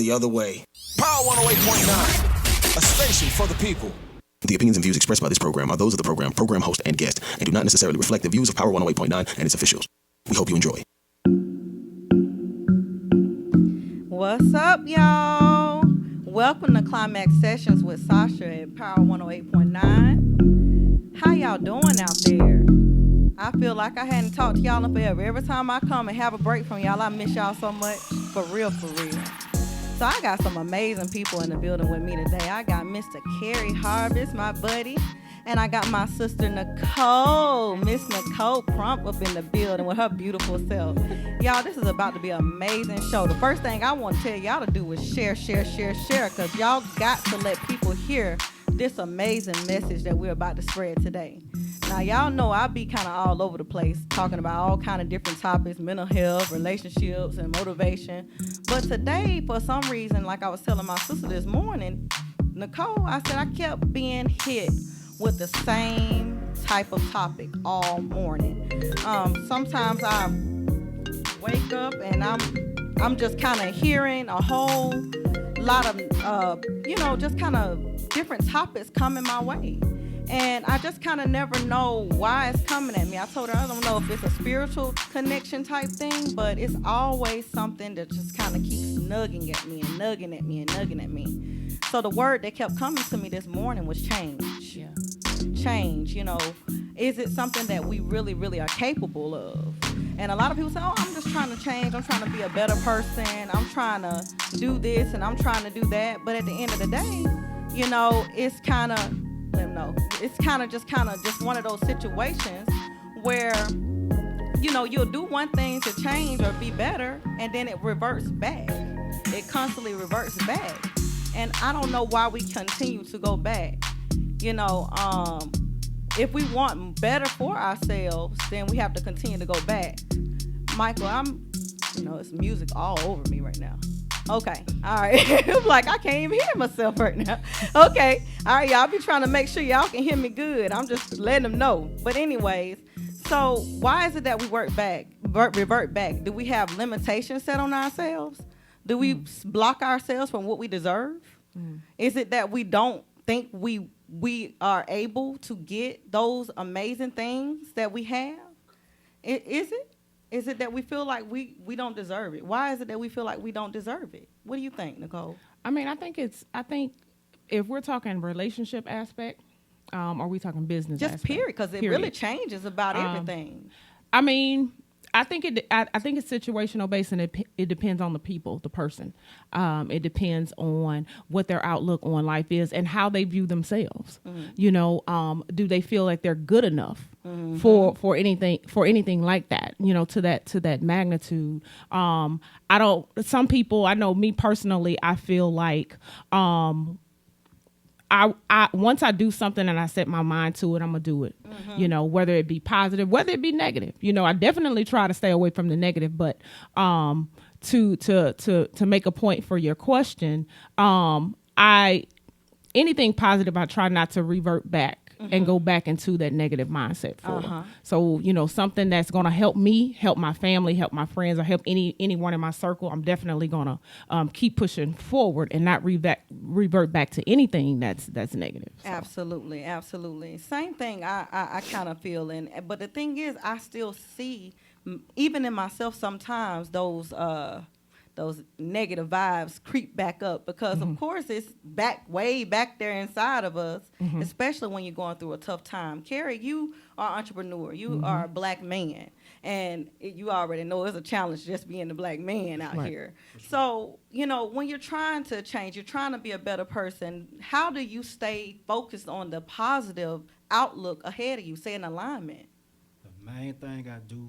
The other way. Power 108.9, a station for the people. The opinions and views expressed by this program are those of the program host, and guest, and do not necessarily reflect the views of Power 108.9 and its officials. We hope you enjoy. What's up, y'all? Welcome to Climax Sessions with Sasha at Power 108.9. How y'all doing out there? I feel like I hadn't talked to y'all in forever. Every time I come and have a break from y'all, I miss y'all so much. For real, for real. So I got some amazing people in the building with me today. I got Mr. Kerry Harvest, my buddy, and I got my sister Nicole, Miss Nicole Crump up in the building with her beautiful self. Y'all, this is about to be an amazing show. The first thing I want to tell y'all to do is share, because y'all got to let people hear this amazing message that we're about to spread today. Now, y'all know I be kind of all over the place talking about all kind of different topics, mental health, relationships, and motivation. But today, for some reason, like I was telling my sister this morning, Nicole, I said I kept being hit with the same type of topic all morning. Sometimes I wake up and I'm just kind of hearing a whole lot of, just kind of different topics coming my way. And I just kind of never know why it's coming at me. I told her I don't know if it's a spiritual connection type thing, but it's always something that just kind of keeps nugging at me and nugging at me and nugging at me. So the word that kept coming to me this morning was change. Yeah. Change, is it something that we really, really are capable of? And a lot of people say, oh, I'm just trying to change. I'm trying to be a better person. I'm trying to do this and I'm trying to do that. But at the end of the day, it's kind of, it's kind of just one of those situations where, you'll do one thing to change or be better, and then it reverts back. It constantly reverts back. And I don't know why we continue to go back. If we want better for ourselves, then we have to continue to go back. Michael, it's music all over me right now. Okay, all right. I'm like, I can't even hear myself right now. Okay, all right, y'all be trying to make sure y'all can hear me good. I'm just letting them know. But anyways, so why is it that we revert back? Do we have limitations set on ourselves? Do we block ourselves from what we deserve? Is it that we don't think we are able to get those amazing things that we have? Is it? Is it that we feel like we don't deserve it? Why is it that we feel like we don't deserve it? What do you think, Nicole? I think if we're talking relationship aspect, are we talking business just aspect? Period, because it really changes about everything. I think it's situational based, and it depends on the people, the person. It depends on what their outlook on life is and how they view themselves. Mm-hmm. Do they feel like they're good enough for anything like that? To that magnitude. Some people, I know me personally, I feel like, I once I do something and I set my mind to it, I'm gonna do it. Mm-hmm. Whether it be positive, whether it be negative. I definitely try to stay away from the negative, but to make a point for your question, anything positive, I try not to revert back and go back into that negative mindset for. So, something that's going to help me, help my family, help my friends, or help anyone in my circle, I'm definitely going to keep pushing forward and not revert back to anything that's negative. So. Absolutely. Same thing I kind of feel. But the thing is, I still see, even in myself sometimes, those negative vibes creep back up because, of course, it's way back there inside of us, especially when you're going through a tough time. Carrie, you are an entrepreneur. You are a black man, and you already know it's a challenge just being a black man out here. So, when you're trying to change, you're trying to be a better person, how do you stay focused on the positive outlook ahead of you, stay in alignment? The main thing I do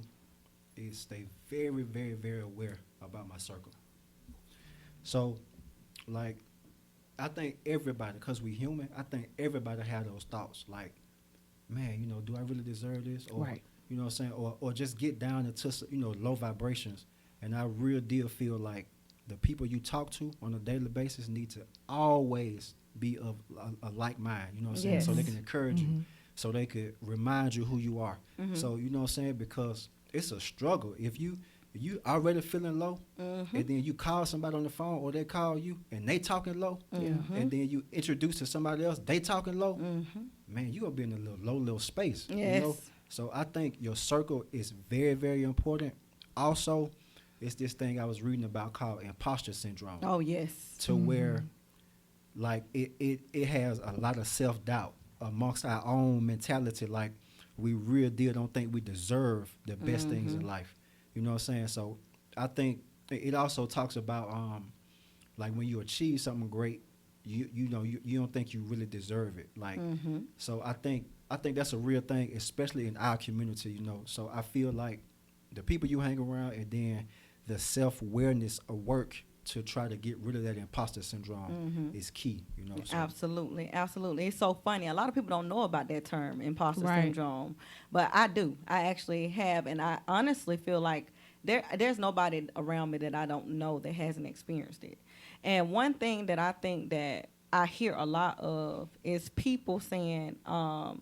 is stay very, very, very aware about my circle. So, I think everybody, because we human, I think everybody have those thoughts. Like, man, do I really deserve this? Or, you know what I'm saying? Or just get down into, low vibrations. And I real deal feel like the people you talk to on a daily basis need to always be of a like mind, you know what I'm saying? So they can encourage you, so they could remind you who you are. So, you know what I'm saying? Because it's a struggle. If you you already feeling low, and then you call somebody on the phone or they call you and they talking low, and then you introduce to somebody else, they talking low, man, you gonna be in a little space. Yes. You know? So I think your circle is very, very important. Also, it's this thing I was reading about called imposter syndrome. Oh, yes. To where, like, it has a lot of self-doubt amongst our own mentality. Like, we real deal don't think we deserve the best things in life. You know what I'm saying? So I think it also talks about, like, when you achieve something great, you know, you don't think you really deserve it. Like, so I think that's a real thing, especially in our community, you know. So I feel like the people you hang around and then the self-awareness of work to try to get rid of that imposter syndrome is key, you know. So. Absolutely. It's so funny. A lot of people don't know about that term, imposter syndrome, but I do. I actually have, and I honestly feel like there's nobody around me that I don't know that hasn't experienced it. And one thing that I think that I hear a lot of is people saying,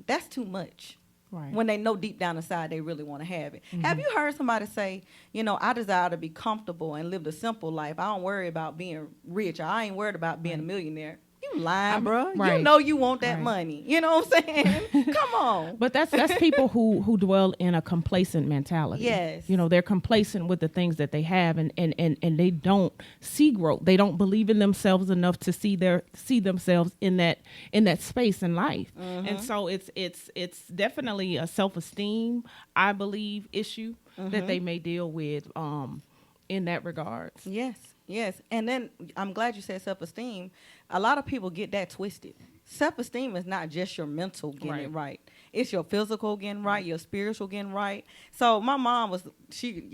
that's too much. Right. When they know deep down inside they really want to have it. Have you heard somebody say, you know, I desire to be comfortable and live the simple life. I don't worry about being rich. I ain't worried about being a millionaire. You lying, bro. You know you want that money. You know what I'm saying? Come on. But that's people who dwell in a complacent mentality. Yes. You know, they're complacent with the things that they have, and they don't see growth. They don't believe in themselves enough to see themselves in that space in life. And so it's definitely a self-esteem, I believe, issue that they may deal with in that regards. Yes. And then I'm glad you said self-esteem. A lot of people get that twisted. Self-esteem is not just your mental getting it right. It's your physical getting right, your spiritual getting right. So my mom she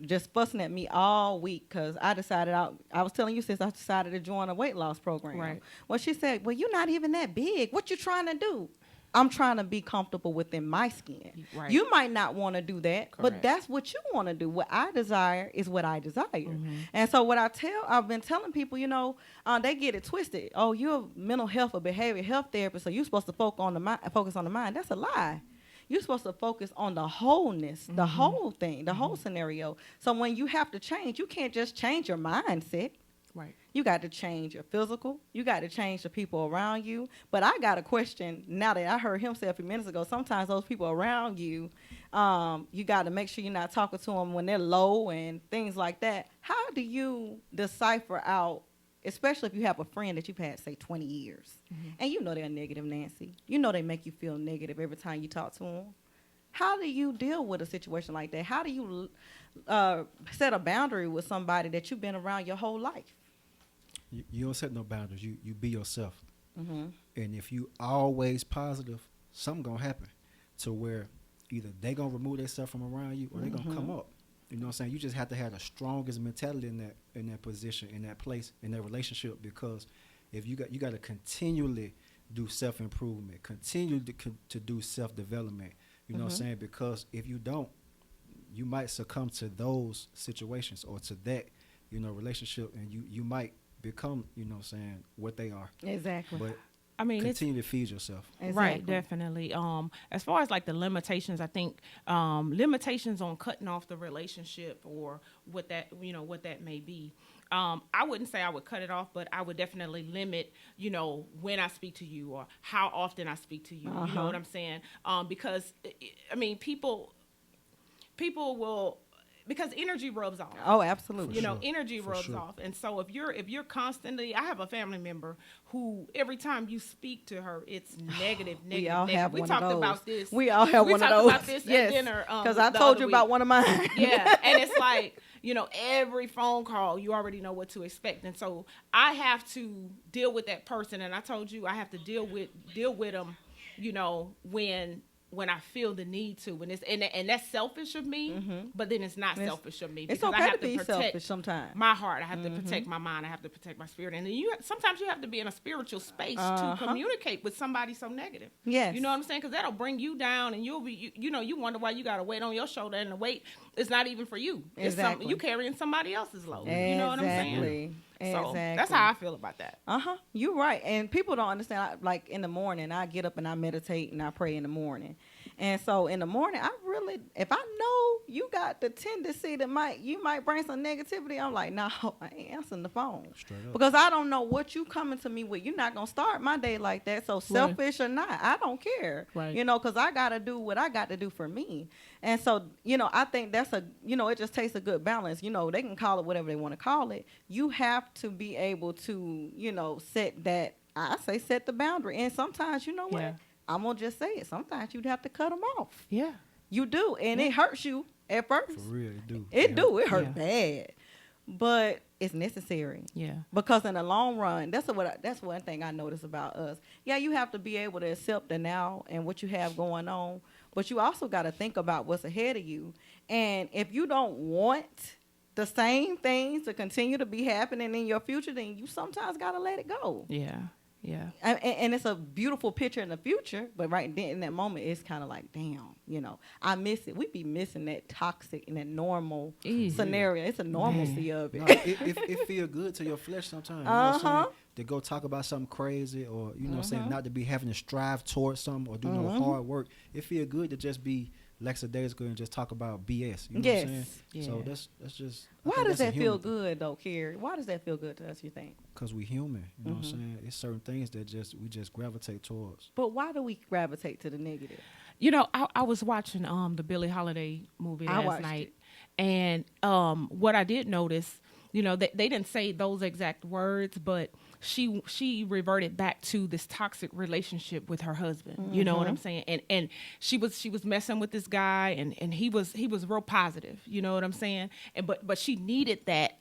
just fussing at me all week because I decided I was telling you, sis, I decided to join a weight loss program. Right. Well, she said, well, you're not even that big. What you trying to do? I'm trying to be comfortable within my skin. Right. You might not want to do that, but Correct. that's what you want to do. What I desire is what I desire. And so what I've been telling people, you know, they get it twisted. Oh, you're a mental health or behavioral health therapist, so you're supposed to focus on the mind. That's a lie. You're supposed to focus on the wholeness, the whole thing, the whole scenario. So when you have to change, you can't just change your mindset. Right. You got to change your physical. You got to change the people around you. But I got a question now that I heard him say a few minutes ago. Sometimes those people around you, you got to make sure you're not talking to them when they're low and things like that. How do you decipher out, especially if you have a friend that you've had, say, 20 years, and you know they're negative, Nancy. You know they make you feel negative every time you talk to them. How do you deal with a situation like that? How do you set a boundary with somebody that you've been around your whole life? You don't set no boundaries. You be yourself. And if you always positive, something gonna happen to where either they gonna remove themselves from around you or they gonna come up. You know what I'm saying? You just have to have the strongest mentality in that position, in that place, in that relationship, because if you got to continually do self-improvement, continue to do self-development. You know what I'm saying? Because if you don't, you might succumb to those situations or to that, you know, relationship, and you might become, you know what I'm saying, what they are. Exactly. But I mean, continue to feed yourself. Exactly. Right, definitely. As far as like the limitations, I think limitations on cutting off the relationship or what that may be. I wouldn't say I would cut it off, but I would definitely limit, you know, when I speak to you or how often I speak to you. You know what I'm saying? Because I mean, people will. Because energy rubs off. Oh, absolutely. You know, energy rubs off. And so if you're constantly, I have a family member who every time you speak to her, it's negative. We all have we one talked of those. about this. We all have one of those. We talked about this at dinner. Because I told you about one of mine. Yeah, and it's like, you know, every phone call, you already know what to expect. And so I have to deal with that person. And I told you I have to deal with them, you know, when I feel the need to, and that's selfish of me, but then it's not selfish of me. It's because okay I have to be protect selfish sometimes. my heart. I have to protect my mind. I have to protect my spirit. And then sometimes you have to be in a spiritual space to communicate with somebody so negative. Yes. You know what I'm saying? Because that'll bring you down, and you'll be, you know, you wonder why you got a weight on your shoulder, and the weight is not even for you. Exactly. It's you carrying somebody else's load. You know what I'm saying? So Exactly. that's how I feel about that. You're right. And people don't understand. Like in the morning, I get up and I meditate and I pray in the morning. And so in the morning, if I know you got the tendency that you might bring some negativity, I'm like, no, I ain't answering the phone. Straight up. Because I don't know what you coming to me with. You're not going to start my day like that. So selfish or not, I don't care. Right. You know, because I got to do what I got to do for me. And so, you know, I think that's it just takes a good balance. You know, they can call it whatever they want to call it. You have to be able to, you know, set the boundary. And sometimes, you know what? Yeah. I'm going to just say it. Sometimes you'd have to cut them off. Yeah. You do. And it hurts you at first. For real, it do. It hurt bad. But it's necessary. Yeah. Because in the long run, that's one thing I notice about us. Yeah, you have to be able to accept the now and what you have going on, but you also got to think about what's ahead of you. And if you don't want the same things to continue to be happening in your future, then you sometimes got to let it go. Yeah. Yeah. And it's a beautiful picture in the future, but right then in that moment, it's kind of like, damn, you know, I miss it. We be missing that toxic and that normal scenario. It's a normalcy of it. No, it feel good to your flesh sometimes. You know what I'm saying? To go talk about something crazy or, you know what I'm saying, not to be having to strive towards something or do no hard work. It feel good to just be lackadaisical and just talk about BS. You know what I'm saying? Yeah. So that's just. Why does that feel good though, Carrie? Why does that feel good to us, you think? Because we human. You know what I'm saying? It's certain things that we just gravitate towards. But why do we gravitate to the negative? You know, I was watching the Billie Holiday movie last night, and what I did notice, you know, they didn't say those exact words, but she reverted back to this toxic relationship with her husband. You know what I'm saying? And she was messing with this guy, and he was real positive. You know what I'm saying? And but she needed that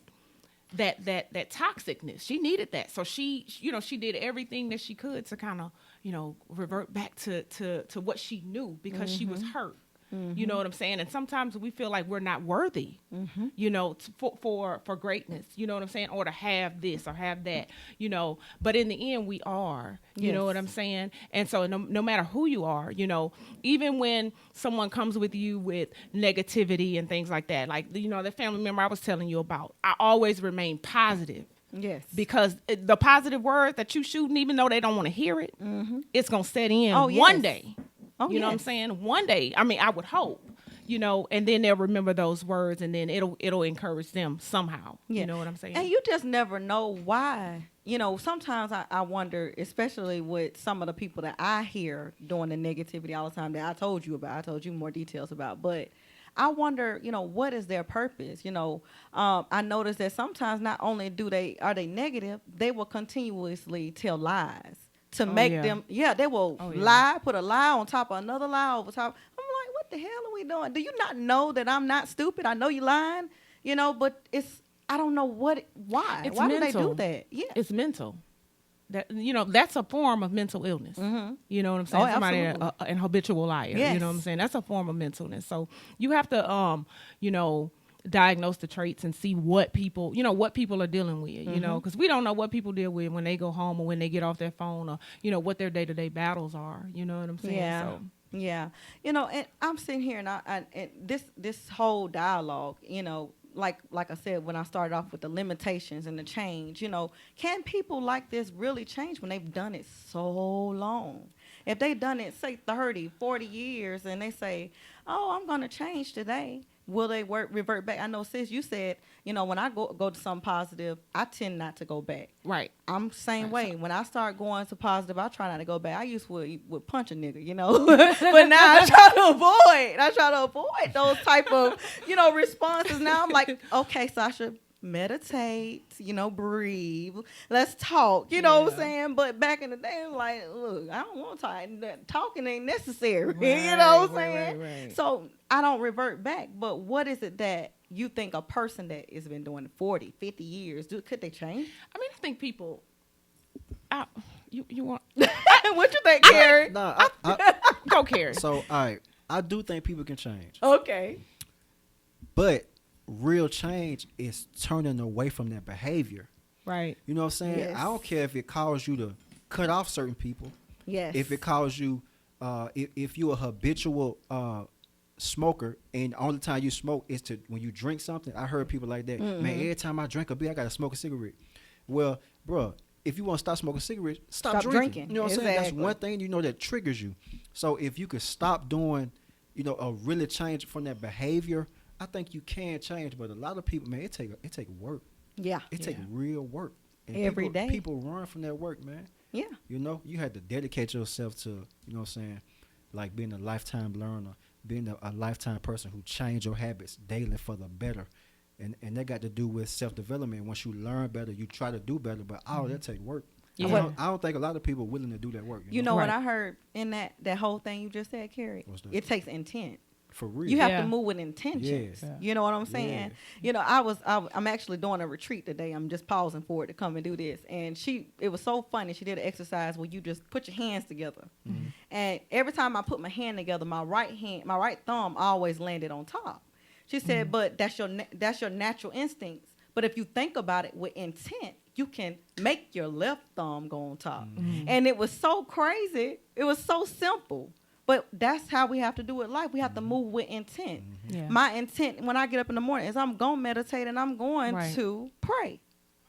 toxicness. She needed that. So she did everything that she could to kind of, you know, revert back to what she knew because she was hurt. You know what I'm saying? And sometimes we feel like we're not worthy, you know, for greatness, you know what I'm saying? Or to have this or have that, you know, but in the end we are, you know what I'm saying? And so no matter who you are, you know, even when someone comes with you with negativity and things like that, like, you know, the family member I was telling you about, I always remain positive. Yes. Because the positive words that you shooting, even though they don't want to hear it, it's going to set in one day. Oh, you know what I'm saying? One day, I mean, I would hope, you know, and then they'll remember those words and then it'll encourage them somehow. Yeah. You know what I'm saying? And you just never know why. You know, sometimes I wonder, especially with some of the people that I hear doing the negativity all the time that I told you about. I told you more details about. But I wonder, you know, what is their purpose? You know, I noticed that sometimes not only are they negative, they will continuously tell lies. To make them, they will lie, put a lie on top of another lie over top. I'm like, what the hell are we doing? Do you not know that I'm not stupid? I know you lying, you know, but I don't know why. Why do they do that? Yeah. It's mental. That, you know, that's a form of mental illness. You know what I'm saying? Oh, somebody, absolutely. an habitual liar. Yes. You know what I'm saying? That's a form of mentalness. So you have to, you know, diagnose the traits and see what people are dealing with, you know, because we don't know what people deal with when they go home or when they get off their phone or, you know, what their day-to-day battles are. You know what I'm saying? Yeah. So. Yeah. You know, and I'm sitting here and this whole dialogue, you know, like I said, when I started off with the limitations and the change, you know, can people like this really change when they've done it so long? If they've done it, say, 30, 40 years, and they say, oh, I'm going to change today, will they revert back? I know, sis, you said, you know, when I go to something positive, I tend not to go back. Right. I'm the same way. When I start going to positive, I try not to go back. I used to would punch a nigga, you know. But now I try to avoid those type of, you know, responses. Now I'm like, okay, Sasha, meditate, you know, breathe. Let's talk, you know what I'm saying? But back in the day, I'm like, look, I don't want to talk. Talking ain't necessary, you know what I'm saying? Right. So I don't revert back. But what is it that you think a person that has been doing 40, 50 years, could they change? I mean, I think people, you want... What you think, Carrie? Go, Carrie. So, all right, I do think people can change. Okay. But real change is turning away from that behavior. Right. You know what I'm saying? Yes. I don't care if it calls you to cut off certain people. Yes. If it calls you, if you're a habitual smoker and the only time you smoke is when you drink something. I heard people like that. Man, every time I drink a beer, I got to smoke a cigarette. Well, bro, if you want to stop smoking cigarettes, stop Stop drinking. drinking. You know what I'm saying? That's Exactly. one thing you know that triggers you. So if you could stop doing, you know, a really change from that behavior, I think you can change. But a lot of people, man, it take work. Yeah. It take real work. And Every day. People run from that work, man. Yeah. You know, you had to dedicate yourself to, you know what I'm saying, like being a lifetime learner, being a lifetime person who change your habits daily for the better. And that got to do with self-development. Once you learn better, you try to do better, but all that take work. Yeah. I don't think a lot of people are willing to do that work. You know what Right. I heard in that whole thing you just said, Carrie? What's that? It takes intent. For real. You have Yeah. to move with intentions. Yes. You know what I'm saying? You know, I'm actually doing a retreat today. I'm just pausing for it to come and do this. And it was so funny. She did an exercise where you just put your hands together. Mm-hmm. And every time I put my hand together, my right thumb always landed on top. She said, but that's your natural instincts. But if you think about it with intent, you can make your left thumb go on top. And it was so crazy. It was so simple. But that's how we have to do it in life. We have to move with intent. Yeah. My intent when I get up in the morning is I'm going to meditate and I'm going Right. to pray.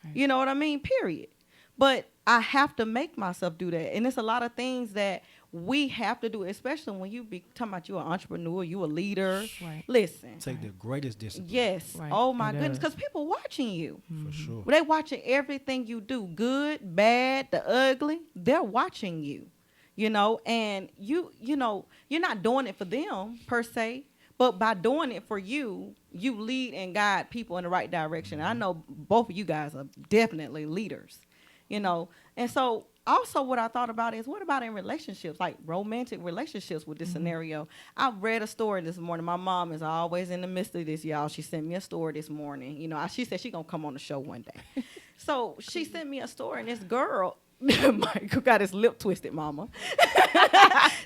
Right. You know what I mean? Period. But I have to make myself do that. And it's a lot of things that we have to do, especially when you be talking about you an entrepreneur, you a leader. Right. Listen. Take the greatest discipline. Yes. Right. Oh, my It goodness. does. Because people watching you. For sure. They watching everything you do, good, bad, the ugly. They're watching you, you know, and you know, you're not doing it for them per se, but by doing it for you, you lead and guide people in the right direction. I know both of you guys are definitely leaders, you know, and so also what I thought about is what about in relationships, like romantic relationships with this scenario? I read a story this morning. My mom is always in the midst of this, y'all. She sent me a story this morning. You know, she said she gonna come on the show one day. So she sent me a story, and this girl, Michael got his lip twisted, mama.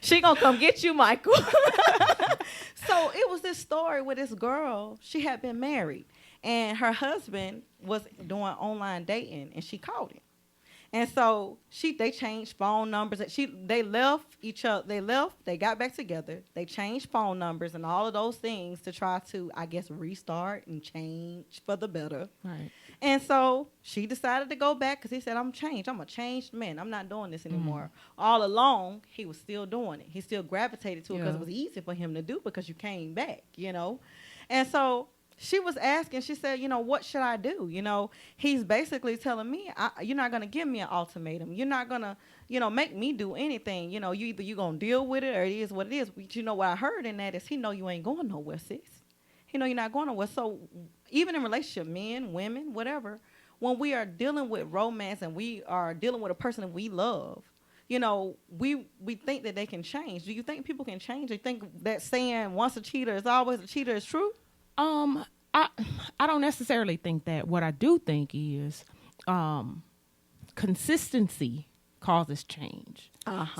She gonna come get you, Michael. So it was this story with this girl. She had been married, and her husband was doing online dating, and she caught him. And so they changed phone numbers. They left each other. They got back together. They changed phone numbers and all of those things to try to, I guess, restart and change for the better. Right. And so she decided to go back because he said, I'm changed. I'm a changed man. I'm not doing this anymore. All along, he was still doing it. He still gravitated to it because Yeah. it was easy for him to do because you came back, you know. And so she was asking, she said, you know, what should I do? You know, he's basically telling me, you're not going to give me an ultimatum. You're not going to, you know, make me do anything. You know, you're going to deal with it or it is what it is. But you know what I heard in that is he know you ain't going nowhere, sis. He know you're not going nowhere. So even in relationship, men, women, whatever, when we are dealing with romance and we are dealing with a person that we love, you know, we think that they can change. Do you think people can change? Do you think that saying once a cheater is always a cheater is true? I don't necessarily think that. What I do think is consistency causes change.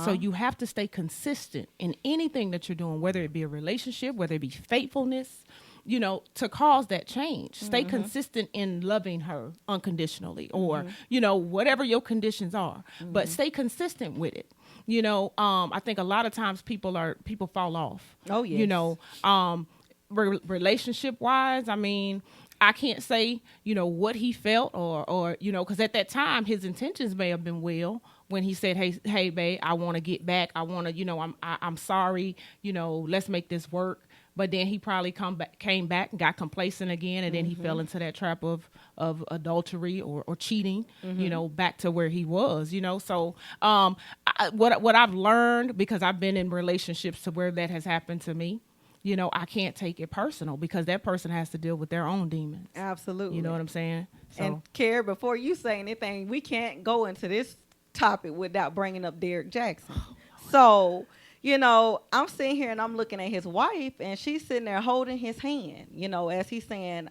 So you have to stay consistent in anything that you're doing, whether it be a relationship, whether it be faithfulness, you know, to cause that change. Stay consistent in loving her unconditionally or, you know, whatever your conditions are, but stay consistent with it. You know, I think a lot of times people fall off. Oh, yes. You know, relationship wise, I mean, I can't say, you know, what he felt or you know, because at that time his intentions may have been well when he said, hey, babe, I want to get back. I want to, you know, I'm sorry, you know, let's make this work. But then he probably came back and got complacent again, and then he fell into that trap of adultery or cheating, you know, back to where he was, you know. So what I've learned, because I've been in relationships to where that has happened to me, you know, I can't take it personal because that person has to deal with their own demons. Absolutely. You know what I'm saying? So, And Carrie, before you say anything, we can't go into this topic without bringing up Derek Jackson. So, you know, I'm sitting here and I'm looking at his wife, and she's sitting there holding his hand, you know, as he's saying,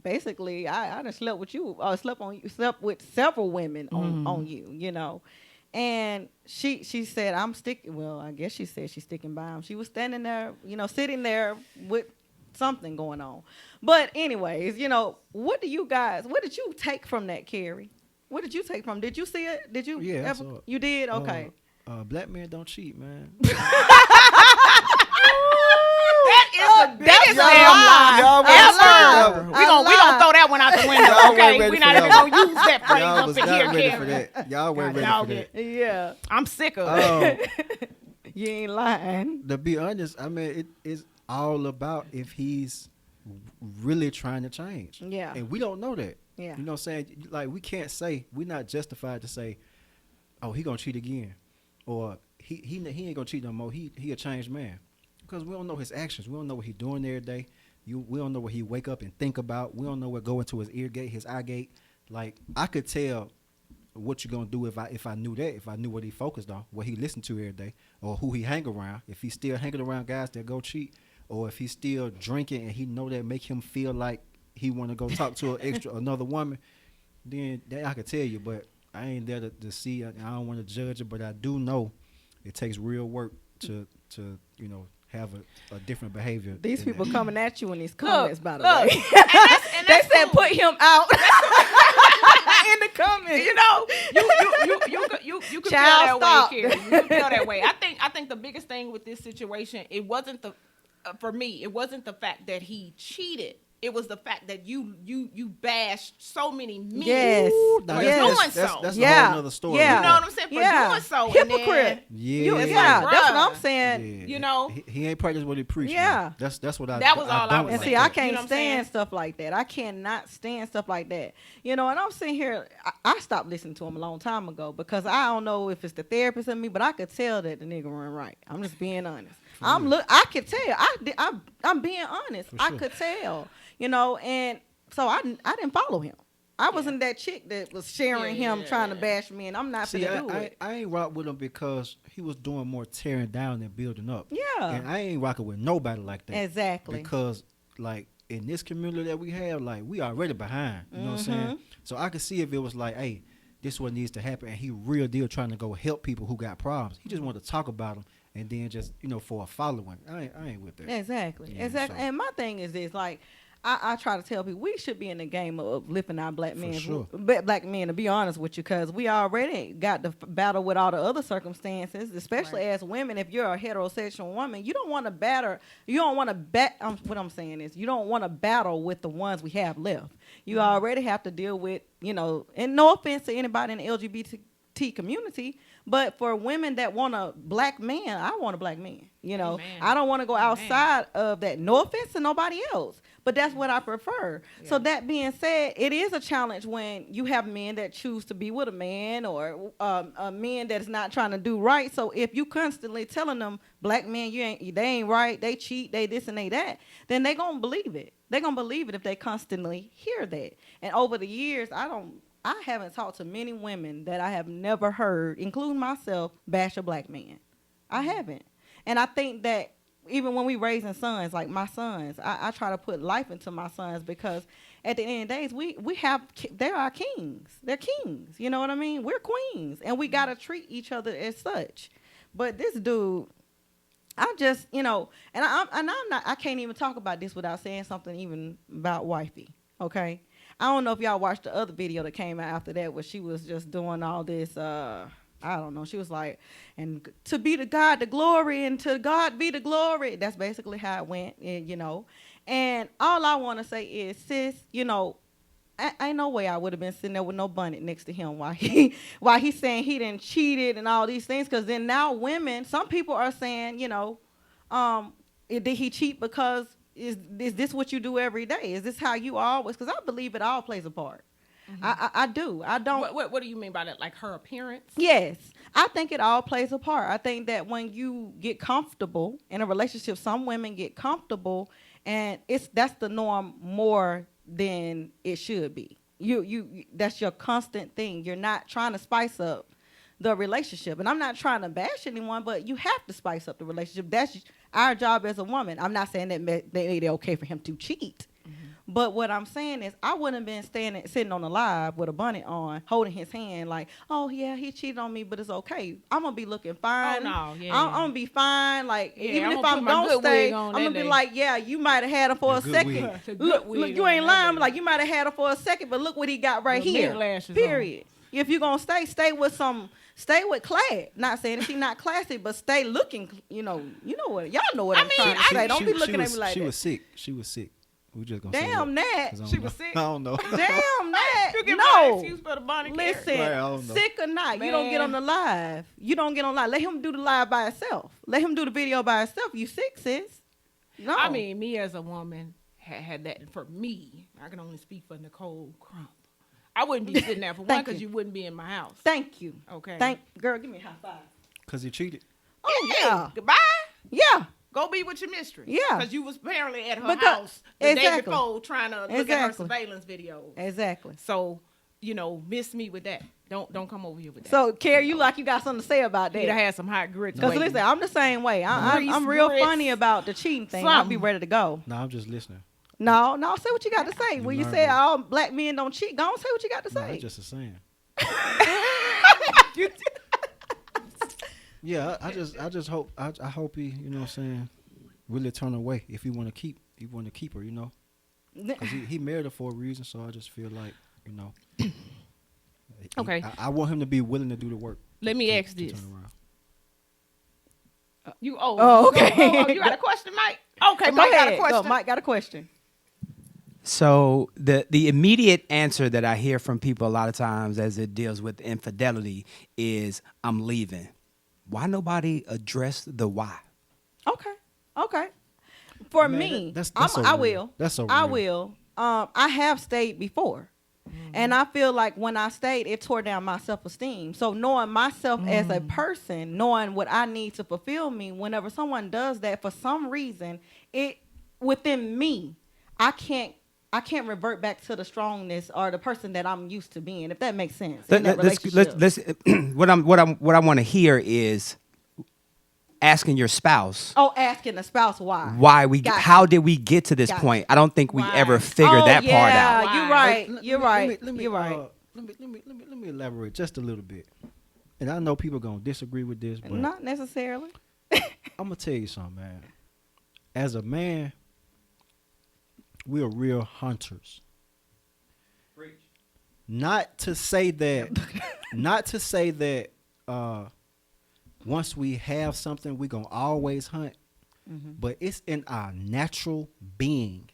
basically, I done slept with you, slept with several women on you, you know. And she said, I'm sticking, well, I guess she said she's sticking by him. She was standing there, you know, sitting there with something going on. But anyways, you know, what did you take from that, Carrie? What did you take from? Did you see it? Did you Yeah, I ever? saw it. You did? Okay. Black men don't cheat, man. That the biggest That's a damn lie Y'all ever. was We gonna throw that one out the window. Y'all Okay, weren't ready we're for not even that gonna use that phrase Y'all up was in not here, ready for Karen. that. Y'all weren't ready Dog for it. that. Yeah, I'm sick of it. you ain't lying. To be honest, I mean, it is all about if he's really trying to change. Yeah. And we don't know that. Yeah. You know what I'm saying? Like, we can't say, we're not justified to say, oh, he gonna cheat again. Or he ain't gonna cheat no more. He a changed man. Because we don't know his actions. We don't know what he's doing every day. We don't know what he wake up and think about. We don't know what go into his ear gate, his eye gate. Like, I could tell what you gonna do if I knew that, if I knew what he focused on, what he listened to every day, or who he hang around. If he's still hanging around guys that go cheat, or if he's still drinking and he know that make him feel like he want to go talk to another woman, then that I could tell you. But I ain't there to see. I don't want to judge it, but I do know it takes real work to have a different behavior. These than people that. coming at you in these comments, by the Look, way. and They that's said cool. put him out in the comments. You know, you can Child, feel that stop. way, Karen. You can feel that way. I think the biggest thing with this situation, it wasn't for me, it wasn't the fact that he cheated. It was the fact that you bashed so many men Yes. for Now, doing that's so. a Yeah. whole nother story. Yeah. You know what I'm saying? For doing so. and then, Hypocrite. Yeah, It's Yeah, like, that's what bruh. I'm saying. Yeah. You know? he ain't practiced what he preached. Yeah. man. That's what I. That was all I don't was And like see, saying. I that. can't You know what I'm saying? stand stuff like that. I cannot stand stuff like that. You know, and I'm sitting here, I stopped listening to him a long time ago because I don't know if it's the therapist in me, but I could tell that the nigga run right. I'm just being honest. I could tell. I'm being honest. For I sure. could tell. You know, and so I didn't follow him. I wasn't that chick that was sharing him trying to bash me, and I'm not See, finna do it. I ain't rock with him because he was doing more tearing down than building up. Yeah. And I ain't rocking with nobody like that. Exactly. Because, like, in this community that we have, like, we already behind. You know what I'm saying? Mm-hmm. So I could see if it was like, hey, this is what needs to happen, and he real deal trying to go help people who got problems. He just wanted to talk about them, and then just, for a following. I ain't with that. Exactly. Yeah, Exactly. so- And my thing is this, like, I try to tell people we should be in the game of lifting our black men, sure. black men, to be honest with you, because we already got to battle with all the other circumstances, especially as women. If you're a heterosexual woman, you don't want to battle. You don't want to what I'm saying is you don't want to battle with the ones we have left. You already have to deal with, and no offense to anybody in the LGBT community, but for women that want a black man, I want a black man. Amen. I don't want to go outside of that. No offense to nobody else, but that's what I prefer. Yeah. So that being said, it is a challenge when you have men that choose to be with a man or a man that is not trying to do right. So if you constantly telling them black men, they ain't right, they cheat, they this and they that, then they gonna believe it. They gonna believe it if they constantly hear that. And over the years, I haven't talked to many women that I have never heard, including myself, bash a black man. I haven't. And I think that even when we raising sons, like my sons, I try to put life into my sons because at the end of the days, they're our kings. They're kings. You know what I mean? We're queens. And we got to treat each other as such. But this dude, I just, and I can't even talk about this without saying something even about wifey. Okay? I don't know if y'all watched the other video that came out after that where she was just doing all this, I don't know. She was like, and to be to God the glory and to God be the glory. That's basically how it went, And all I want to say is, sis, ain't no way I would have been sitting there with no bonnet next to him while he's saying he didn't cheated and all these things. Because then now some people are saying, did he cheat because is this what you do every day? Is this how you always? Because I believe it all plays a part. Mm-hmm. I do. I don't. What do you mean by that? Like her appearance? Yes. I think it all plays a part. I think that when you get comfortable in a relationship, some women get comfortable, and that's the norm more than it should be. You that's your constant thing. You're not trying to spice up the relationship. And I'm not trying to bash anyone, but you have to spice up the relationship. That's our job as a woman. I'm not saying that they're okay for him to cheat. Mm-hmm. But what I'm saying is I wouldn't have been sitting on the live with a bonnet on, holding his hand like, oh, yeah, he cheated on me, but it's okay. I'm going to be looking fine. Oh, no, yeah. I'm going to be fine. Like, Yeah, even I'm if gonna I'm put my going to good stay, wig I'm on going to that be day. like, yeah, you might have had him for a Good second. wig. It's a good Look, wig you on ain't that lying. day. Like, you might have had her for a second, but look what he got right The here. mid lashes Period. If you're going to stay with some Stay with class. Not saying that she not classy, but stay looking. You know what? Y'all know what I'm trying to say. Don't be looking at me like that. She was sick. She was sick. We just gonna damn say that. She was sick. I don't know. Damn that. You give no. my excuse for the body care. Listen, Right, I don't know. sick or not, you don't get on the live. You don't get on live. Let him do the live by himself. Let him do the video by himself. You sick, sis? No. I mean, me as a woman had that. For me, I can only speak for Nicole Crump. I wouldn't be sitting there for one because you wouldn't be in my house. Thank you. Okay. Girl, give me a high five. Because he cheated. Oh yeah. Goodbye. Yeah. Go be with your mistress. Yeah. Because you was apparently at her house the day before trying to look at her surveillance videos. Exactly. So, miss me with that. Don't come over here with that. So, Carrie, you like you got something to say about that? You'd have had some hot grits. Because listen, I'm the same way. I'm real funny about the cheating thing. I'll be ready to go. No, I'm just listening. No, say what you got to say. When you say nervous. all black men don't cheat, go on, say what you got to No, say. it's just a saying. Yeah, I just hope I hope he, you know what I'm saying, really turn away if he want to keep her, you know. Cuz he married her for a reason, so I just feel like, you know. Okay. I want him to be willing to do the work. Let me ask to this. turn around. Okay. You got a question, Mike? Okay, Go Mike got a ahead. question. Go, Mike got a question. So the immediate answer that I hear from people a lot of times as it deals with infidelity is, I'm leaving. Why nobody addressed the why? Okay. For Man, me, that's so I real. will. That's so I real. will. I have stayed before. And I feel like when I stayed, it tore down my self-esteem. So knowing myself as a person, knowing what I need to fulfill me, whenever someone does that, for some reason, it within me, I can't revert back to the strongness or the person that I'm used to being, if that makes sense. In that relationship. Let's what I want to hear is asking your spouse. Oh, asking the spouse why. How did we get to this point? I don't think we ever figured that part out. You're right. You're right. Let me elaborate just a little bit. And I know people gonna disagree with this, but Not necessarily. I'm gonna tell you something, man. As a man, we're real hunters. Not to say that once we have something, we're gonna always hunt. But it's in our natural being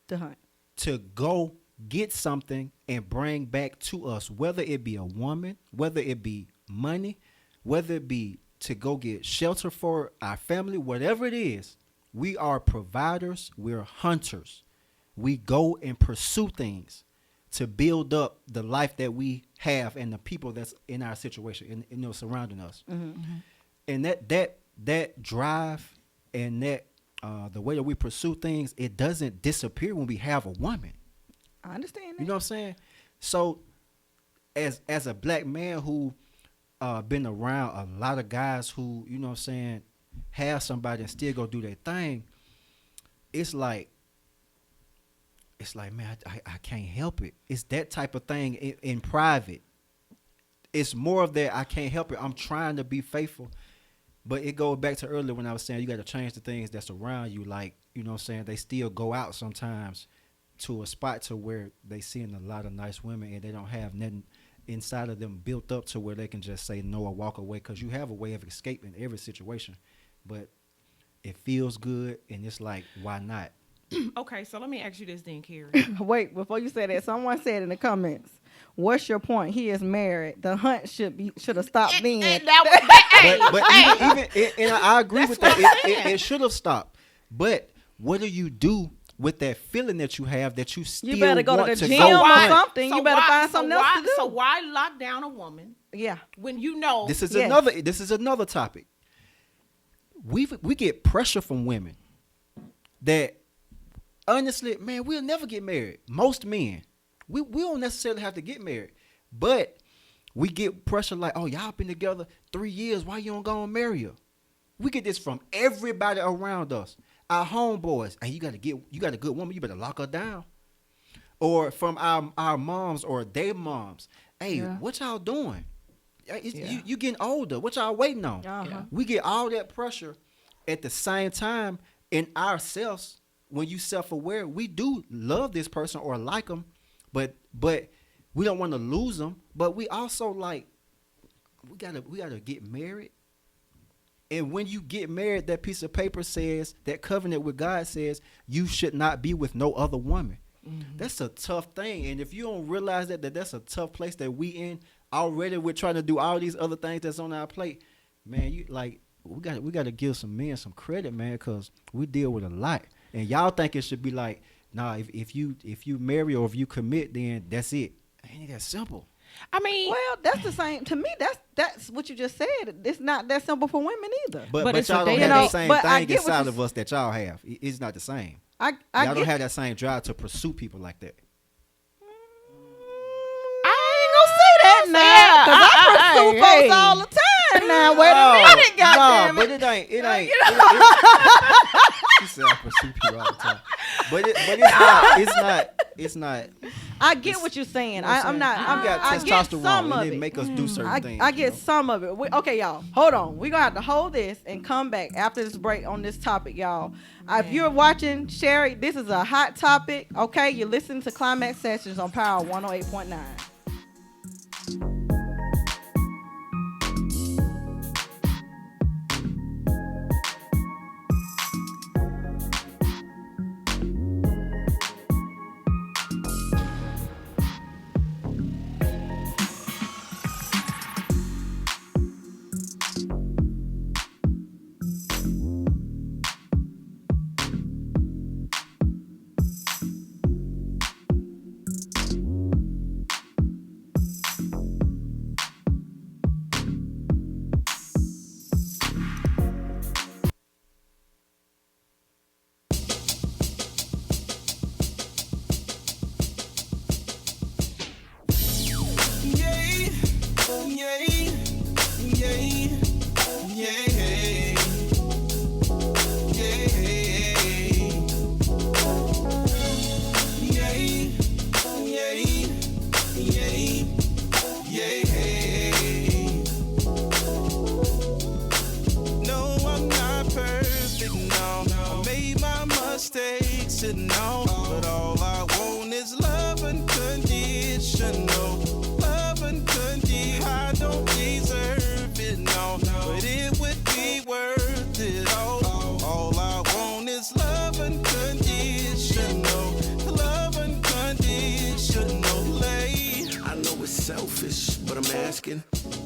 To hunt. to go get something and bring back to us, whether it be a woman, whether it be money, whether it be to go get shelter for our family, whatever it is. We are providers. We're hunters. We go and pursue things to build up the life that we have and the people that's in our situation and surrounding us. And that drive and that the way that we pursue things, it doesn't disappear when we have a woman. I understand that. You know what I'm saying? So as a black man who been around a lot of guys who, you know what I'm saying, have somebody and still go do their thing, it's like, man, I can't help it. It's that type of thing in private. It's more of that I can't help it. I'm trying to be faithful. But it goes back to earlier when I was saying you got to change the things that's around you. Like, you know what I'm saying, they still go out sometimes to a spot to where they seeing a lot of nice women and they don't have nothing inside of them built up to where they can just say no or walk away, because you have a way of escaping every situation. But it feels good and it's like, why not? Okay, so let me ask you this then, Carrie. Wait, before you say that, someone said in the comments, "What's your point? He is married. The hunt should have stopped then." But even and I agree with that. It should have stopped. But what do you do with that feeling that you have that you still You better go want to the to gym go or hunt? something. You better find something else to do. So why lock down a woman Yeah. when you know This is Yes. another topic. We get pressure from women that honestly, man, we'll never get married. Most men, we don't necessarily have to get married, but we get pressure like, oh, y'all been together 3 years. Why you don't go and marry her? We get this from everybody around us. Our homeboys, hey, you got a good woman, you better lock her down. Or from our moms or their moms, hey, what y'all doing? You getting older. What y'all waiting on? We get all that pressure at the same time in ourselves. When you self-aware, we do love this person or like them, but we don't want to lose them. But we also like, we gotta get married. And when you get married, that piece of paper says, that covenant with God says, you should not be with no other woman. That's a tough thing. And if you don't realize that's a tough place that we in already, we're trying to do all these other things that's on our plate. Man, we got to give some men some credit, man, because we deal with a lot. And y'all think it should be like, nah, if you marry or if you commit, then that's it. Ain't that simple? I mean, well, that's the same to me. That's what you just said. It's not that simple for women either. But it's y'all don't a have day- the same but I thing get what inside you of us that y'all have. It's not the same. I Y'all don't get, have that same drive to pursue people like that. I ain't gonna say that now, because I pursue folks all the time. Now wait a minute, goddamn but it. it ain't. She said I pursue people all the time, but it's not. I get what you're saying. You know what I'm not. We got I get some testosterone, of and it it. make us do certain things. I get you know? some of it. Okay, y'all, hold on. We're gonna have to hold this and come back after this break on this topic, y'all. If you're watching, Sherry, this is a hot topic. Okay, you're listening to Climax Sessions on Power 108.9.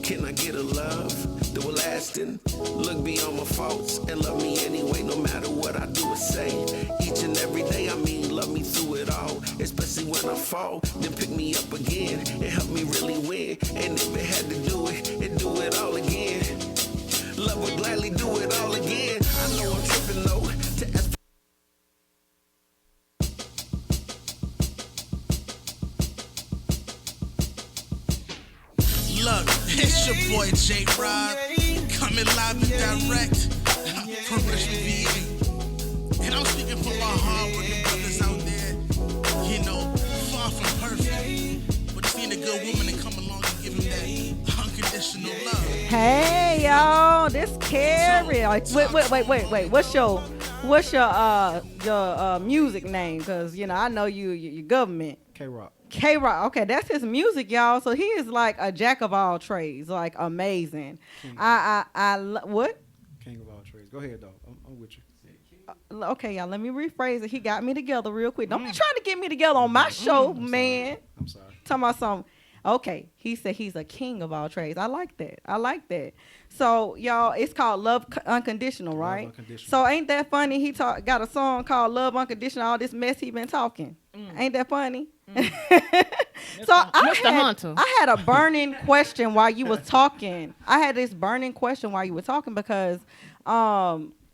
Can I get a love that will lasting? Look beyond my faults and love me anyway, no matter what I do or say. Each and every day, I mean, love me through it all. Especially when I fall, then pick me up again and help me really win. And if it had to do it, it'd do it all again. Love would gladly do it all again. I know I'm tripping though to ask. Look, it's your boy J Rod, coming live and direct from Richmond, VA. And I'm speaking for my hard-working brothers out there, you know, far from perfect, but seeing a good woman and come along and give them that unconditional love. Hey y'all, this Carrie. Wait. What's your music name? Cause you know I know your government. Kdashrock. Kdashrock. Okay, that's his music, y'all. So he is like a jack of all trades, like amazing. What? King of all trades. Go ahead, dog. I'm with you. Okay, y'all. Let me rephrase it. He got me together real quick. Don't be trying to get me together on my show, man. I'm sorry. Talking about something. Okay, he said he's a king of all trades. I like that. So, y'all, it's called Love Unconditional, right? Love Unconditional. So, ain't that funny? He got a song called Love Unconditional, all this mess he been talking. Ain't that funny? So, I had a burning question while you was talking. I had this burning question while you were talking because,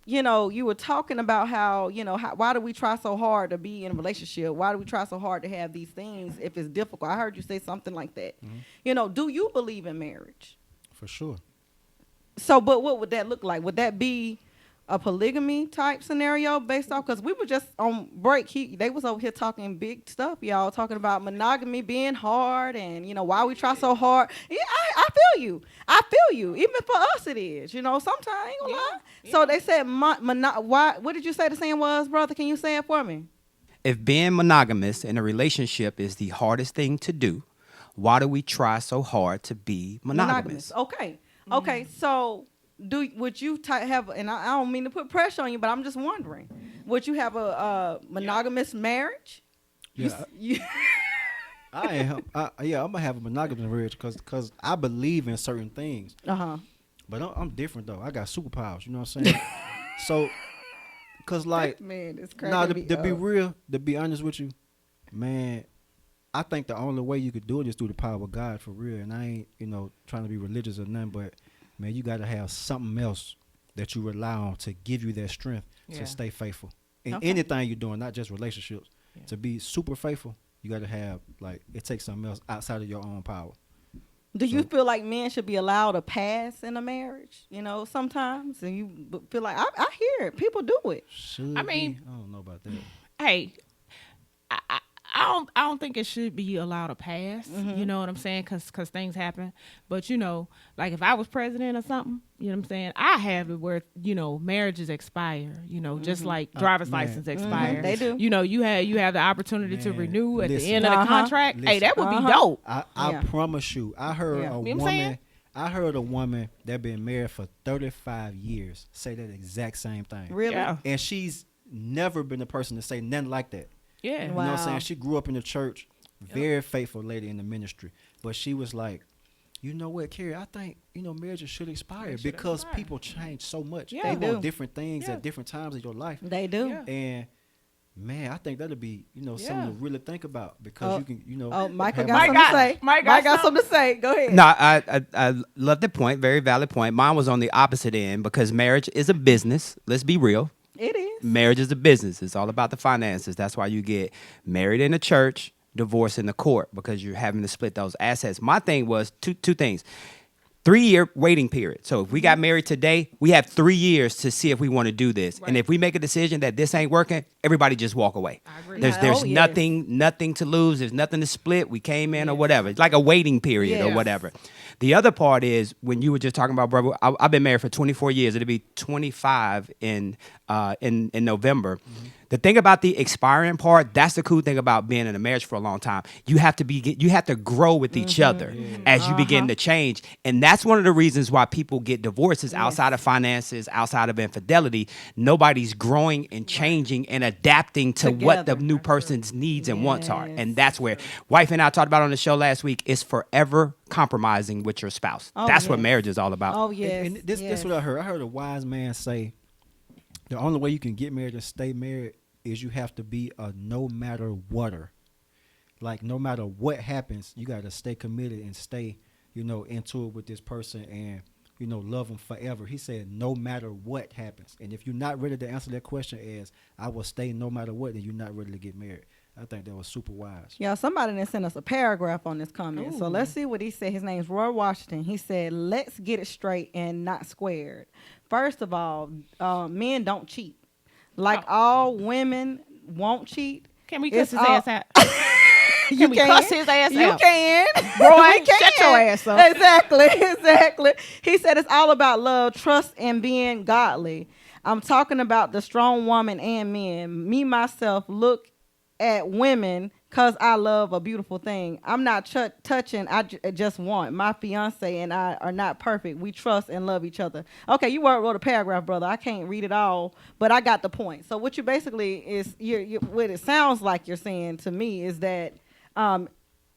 you know, you were talking about how, you know, why do we try so hard to be in a relationship? Why do we try so hard to have these things if it's difficult? I heard you say something like that. Mm-hmm. You know, do you believe in marriage? For sure. So, but what would that look like? Would that be a polygamy type scenario based off? Because we were just on break. They was over here talking big stuff, y'all, talking about monogamy being hard and, you know, why we try so hard. Yeah, I feel you. Even for us it is. You know, sometimes, I ain't gonna lie. Yeah. So they said, what did you say the saying was, brother? Can you say it for me? If being monogamous in a relationship is the hardest thing to do, why do we try so hard to be monogamous? Okay. Okay. So would you have, and I don't mean to put pressure on you, but I'm just wondering, would you have a monogamous marriage? Yeah. You, I am. I'm gonna have a monogamous marriage because I believe in certain things. But I'm different though. I got superpowers. You know what I'm saying? So, cause like, man, it's crazy. nah, to be real, to be honest with you, man, I think the only way you could do it is through the power of God for real. And I ain't, trying to be religious or nothing, but man, you got to have something else that you rely on to give you that strength to stay faithful in anything you're doing, not just relationships. Yeah. To be super faithful, you got to have it takes something else outside of your own power. Do you feel like men should be allowed a pass in a marriage? Sometimes, and you feel like I hear it. People do it. I mean, I don't know about that. Hey, I don't think it should be allowed to pass. You know what I'm saying? Cause things happen. But like if I was president or something, you know what I'm saying? I have it where marriages expire. Just like driver's license expire. They do. You have the opportunity to renew at the end of the Uh-huh. contract. Hey, that would be dope. I promise you. I heard a woman. I heard a woman that been married for 35 years say that exact same thing. Really? Yeah. And she's never been the person to say nothing like that. Yeah. You know what I'm saying? She grew up in the church, very faithful lady in the ministry. But she was like, you know what, Carrie, I think, marriages should expire because people change so much. Yeah, they do. want different things at different times of your life. They do. Yeah. And man, I think that'll be, something to really think about because you can, Oh, Michael have got something to say. Mike got something to say. Go ahead. No, I love the point. Very valid point. Mine was on the opposite end because marriage is a business. Let's be real. It is. Marriage is a business. It's all about the finances. That's why you get married in the church, divorced in the court, because you're having to split those assets. My thing was two things. 3-year waiting period. So if we got married today, we have 3 years to see if we want to do this. Right. And if we make a decision that this ain't working, everybody just walk away. I agree. There's nothing to lose. There's nothing to split. We came in or whatever. It's like a waiting period or whatever. The other part is when you were just talking about, brother, I've been married for 24 years. It'll be 25 in November. Mm-hmm. The thing about the expiring part, that's the cool thing about being in a marriage for a long time. You have to grow with each other as you begin to change. And that's one of the reasons why people get divorces outside of finances, outside of infidelity. Nobody's growing and changing and adapting to what the new person's needs and wants are. And that's where wife and I talked about on the show last week is forever compromising with your spouse. That's what marriage is all about. Oh, yes. And this is what I heard. I heard a wise man say, the only way you can get married and stay married is you have to be a no matter whatter. Like no matter what happens, you got to stay committed and stay, into it with this person and, love them forever. He said no matter what happens. And if you're not ready to answer that question as I will stay no matter what, then you're not ready to get married. I think that was super wise. Yeah, somebody done sent us a paragraph on this comment. Ooh. So let's see what he said. His name's Roy Washington. He said, let's get it straight and not squared. First of all, men don't cheat. Like all women won't cheat. Can we cuss his ass out? You can cuss his ass you out? Can. Roy, shut your ass up. Exactly. He said it's all about love, trust, and being godly. I'm talking about the strong woman and men. Me, myself, look at women because I love a beautiful thing. I'm not touching. I just want. My fiance and I are not perfect. We trust and love each other. Okay, you wrote a paragraph, brother. I can't read it all, but I got the point. So what you basically is, what it sounds like you're saying to me is that, I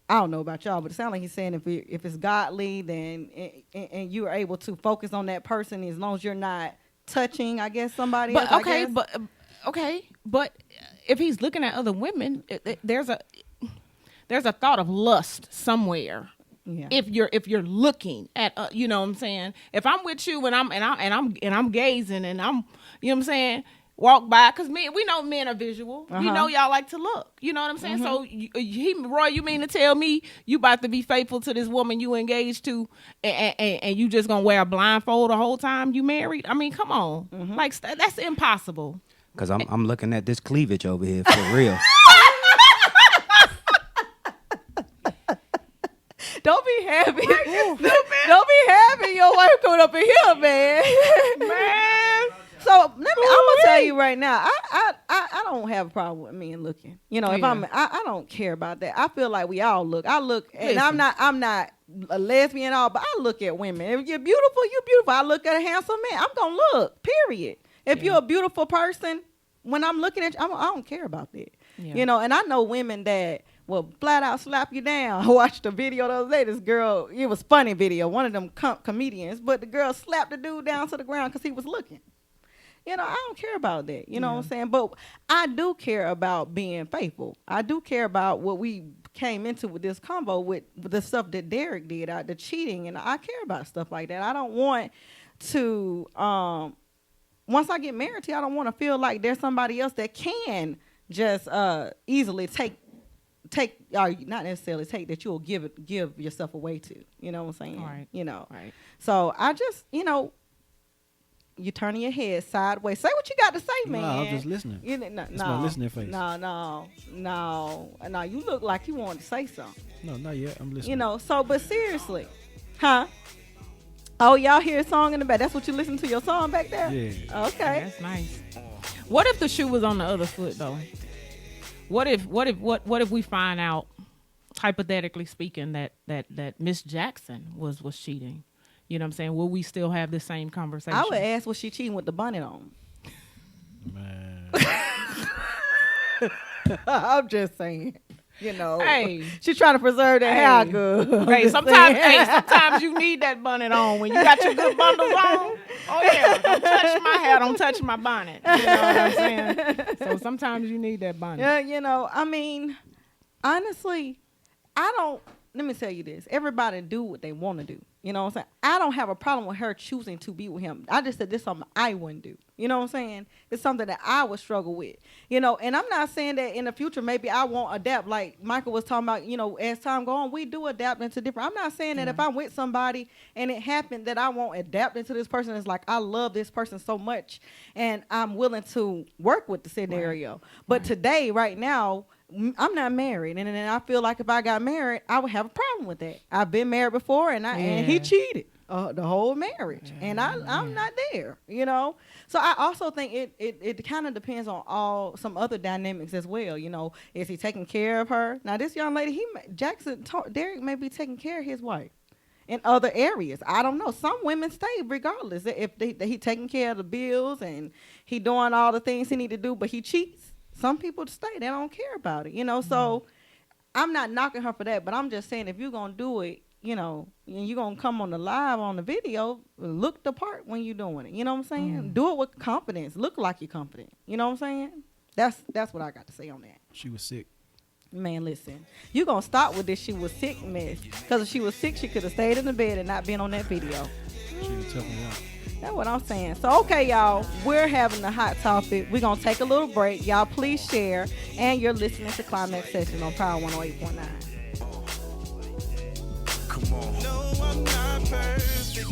don't know about y'all, but it sounds like he's saying if it's godly, then and you are able to focus on that person as long as you're not touching, I guess, somebody else. But if he's looking at other women, there's a thought of lust somewhere. Yeah. If you're looking at, you know what I'm saying? If I'm with you and I'm gazing and I'm, you know what I'm saying? Walk by, because we know men are visual. We know y'all like to look. You know what I'm saying? So, Roy, you mean to tell me you about to be faithful to this woman you engaged to and you just going to wear a blindfold the whole time you married? I mean, come on. Like, that's impossible. Because I'm looking at this cleavage over here for real. Don't be happy. Don't be happy your wife coming up in here, man. Man. So I'm gonna tell you right now. I don't have a problem with men looking. You know, if I don't care about that. I feel like we all look. I look, and Listen. I'm not a lesbian at all, but I look at women. If you're beautiful, you're beautiful. I look at a handsome man. I'm gonna look. Period. If you're a beautiful person, when I'm looking at you, I don't care about that. Yeah. You know, and I know women that will flat out slap you down. I watched a video the other day. This girl, it was a funny video, one of them comedians, but the girl slapped the dude down to the ground because he was looking. You know, I don't care about that. You know what I'm saying? But I do care about being faithful. I do care about what we came into with this combo with the stuff that Derek did, the cheating, and I care about stuff like that. I don't want to, once I get married to you, I don't want to feel like there's somebody else that can just easily take or not necessarily take, that you'll give yourself away to. You know what I'm saying? Right. You know. Right. So I just, you know, you turning your head sideways. Say what you got to say, man. No, I'm just listening. It's my listening face. No. You look like you wanted to say something. No, not yet. I'm listening. You know, so, but seriously. Huh? Oh, y'all hear a song in the back. That's what you listen to your song back there? Yeah. Okay. That's nice. What if the shoe was on the other foot though? What if we find out, hypothetically speaking, that Miss Jackson was cheating? You know what I'm saying? Will we still have the same conversation? I would ask, was she cheating with the bonnet on? Man. I'm just saying. You know, Hey. she's trying to preserve that hair good. Hey, sometimes you need that bonnet on when you got your good bundles on. Oh yeah, don't touch my hair, don't touch my bonnet. You know what I'm saying? So sometimes you need that bonnet. Yeah, you know, I mean, honestly, let me tell you this. Everybody do what they want to do. You know what I'm saying? I don't have a problem with her choosing to be with him. I just said this is something I wouldn't do. You know what I'm saying? It's something that I would struggle with. You know, and I'm not saying that in the future maybe I won't adapt. Like Michael was talking about, you know, as time goes on, we do adapt into different. I'm not saying that if I'm with somebody and it happened that I won't adapt into this person. It's like I love this person so much and I'm willing to work with the scenario. Right. But today, right now, I'm not married, and then I feel like if I got married, I would have a problem with that. I've been married before, and he cheated the whole marriage, and I'm not there, you know. So I also think it kind of depends on some other dynamics as well. You know, is he taking care of her? Now this young lady, Derek may be taking care of his wife in other areas. I don't know. Some women stay regardless if he taking care of the bills and he doing all the things he need to do, but he cheats. Some people stay, they don't care about it, you know. So I'm not knocking her for that, but I'm just saying if you're going to do it, you know, and you're going to come on the live on the video, look the part when you're doing it. You know what I'm saying? Do it with confidence. Look like you're confident. You know what I'm saying? That's what I got to say on that. She was sick. Man, listen, you going to stop with this she was sick mess. Because if she was sick, she could have stayed in the bed and not been on that video. She was tough me out. That's what I'm saying. So, okay, y'all, we're having a hot topic. We're going to take a little break. Y'all, please share. And you're listening to Climax Session on Power 108.9. Come on. No, I'm not perfect,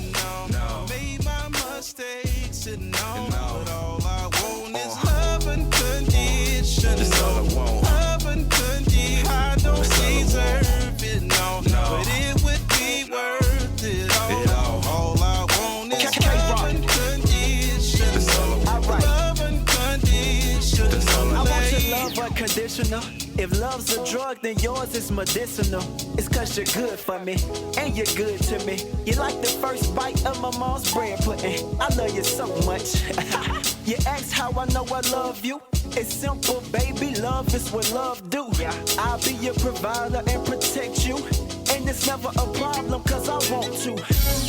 no. Made my mistakes and no. But all I want is love unconditional. That's all I want. Love unconditional. I don't deserve it, no. But it would be worth it all. All I want is love unconditional. That's all I want. Love unconditional. That's all I I want. want your love unconditional. If love's a drug, then yours is medicinal. It's cause you're good for me, and you're good to me. You're like the first bite of my mom's bread pudding. I love you so much. You ask how I know I love you. It's simple, baby. Love is what love do. I'll be your provider and protect you. And it's never a problem, cause I want to.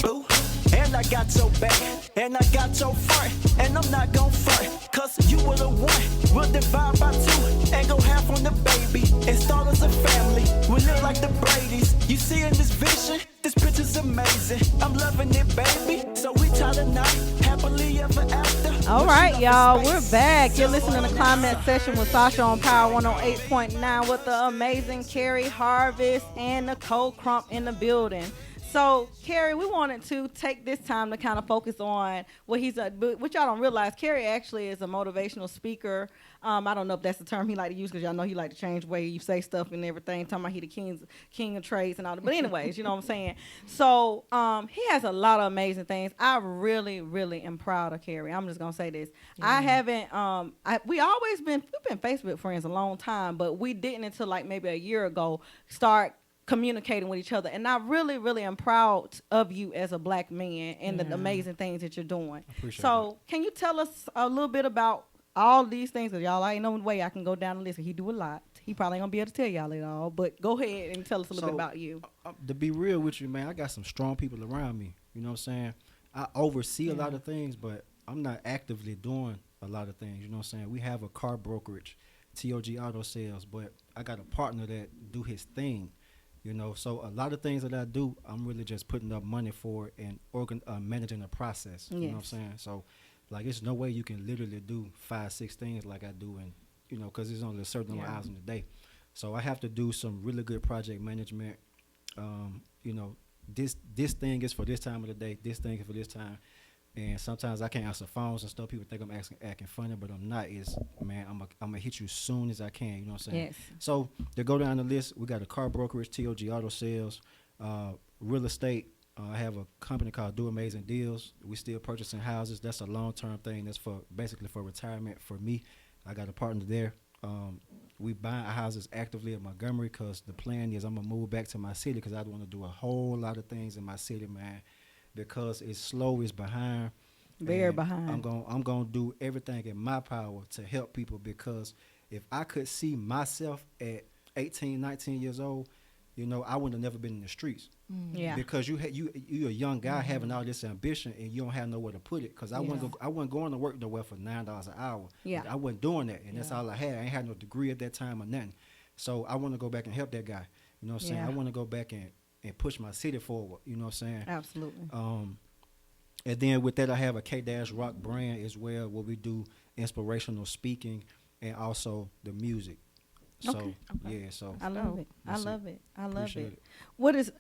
Boo. And I got your back, and I got your front, and I'm not gon' front, cause you were the one. We'll divide by two, and go half on the baby, and start as a family. We live like the Brady's. You see in this vision, this picture's amazing. I'm loving it, baby, so we tie the knot, happily ever after. All right, y'all, we're back. You're listening to Climax Session with Sasha on Power 108.9 with the amazing Carrie Harvest and Nicole Crump in the building. So, Carrie, we wanted to take this time to kind of focus on what he's, what y'all don't realize. Carrie actually is a motivational speaker. I don't know if that's the term he like to use because y'all know he like to change the way you say stuff and everything. Talking about he the king of trades and all that. But anyways, you know what I'm saying. So, he has a lot of amazing things. I really, really am proud of Carrie. I'm just gonna say this. I haven't. We've been Facebook friends a long time, but we didn't until like maybe a year ago start communicating with each other, and I really, really am proud of you as a black man and the amazing things that you're doing. So, can you tell us a little bit about all these things? Cause y'all, ain't no way I can go down the list. He do a lot. He probably ain't gonna be able to tell y'all it all. But go ahead and tell us a little bit about you. To be real with you, man, I got some strong people around me. You know what I'm saying? I oversee a lot of things, but I'm not actively doing a lot of things. You know what I'm saying? We have a car brokerage, TOG Auto Sales, but I got a partner that do his thing. You know, so a lot of things that I do, I'm really just putting up money for and managing the process. You know what I'm saying? So, like, it's no way you can literally do 5-6 things like I do, and you know, because there's only a certain amount of hours in the day. So I have to do some really good project management. You know, this thing is for this time of the day. This thing is for this time. And sometimes I can't answer phones and stuff. People think I'm acting funny, but I'm not. Man, I'm gonna hit you as soon as I can. You know what I'm saying? Yes. So to go down the list, we got a car brokerage, TOG Auto Sales, real estate. I have a company called Do Amazing Deals. We still purchasing houses. That's a long-term thing. That's basically for retirement for me. I got a partner there. We buying houses actively in Montgomery because the plan is I'm gonna move back to my city because I want to do a whole lot of things in my city, man. Because it's slow, it's behind. Very behind. I'm gonna do everything in my power to help people, because if I could see myself at 18, 19 years old, you know, I wouldn't have never been in the streets. Yeah. Because you're a young guy having all this ambition and you don't have nowhere to put it. Because I wasn't going to work nowhere for $9 an hour. Yeah. I wasn't doing that, and that's all I had. I ain't had no degree at that time or nothing. So I want to go back and help that guy. You know what I'm saying? I want to go back and push my city forward. You know what I'm saying? Absolutely. And then with that, I have a Kdashrock brand as well, where we do inspirational speaking and also the music. So so I love it. I love it. What is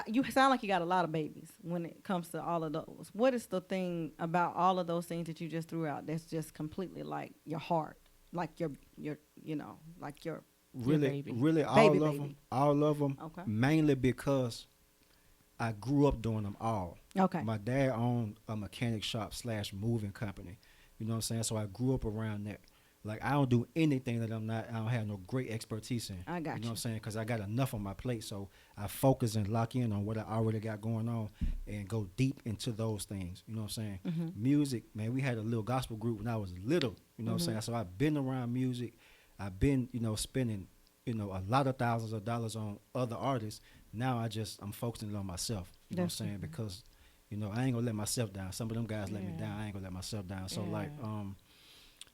you sound like you got a lot of babies when it comes to all of those. What is the thing about all of those things that you just threw out that's just completely like your heart, like your you know, like your really all of them. Okay. Mainly because I grew up doing them all. Okay. My dad owned a mechanic shop / moving company. You know what I'm saying? So I grew up around that. Like, I don't do anything that I don't have no great expertise in. I got you. You know what I'm saying? Because I got enough on my plate. So I focus and lock in on what I already got going on and go deep into those things. You know what I'm saying? Mm-hmm. Music, man, we had a little gospel group when I was little. You know what I'm saying? So I've been around music. I've been, you know, spending, you know, a lot of thousands of dollars on other artists. Now I'm focusing on myself. You know what I'm saying? Because, you know, I ain't gonna let myself down. Some of them guys let me down. I ain't gonna let myself down. So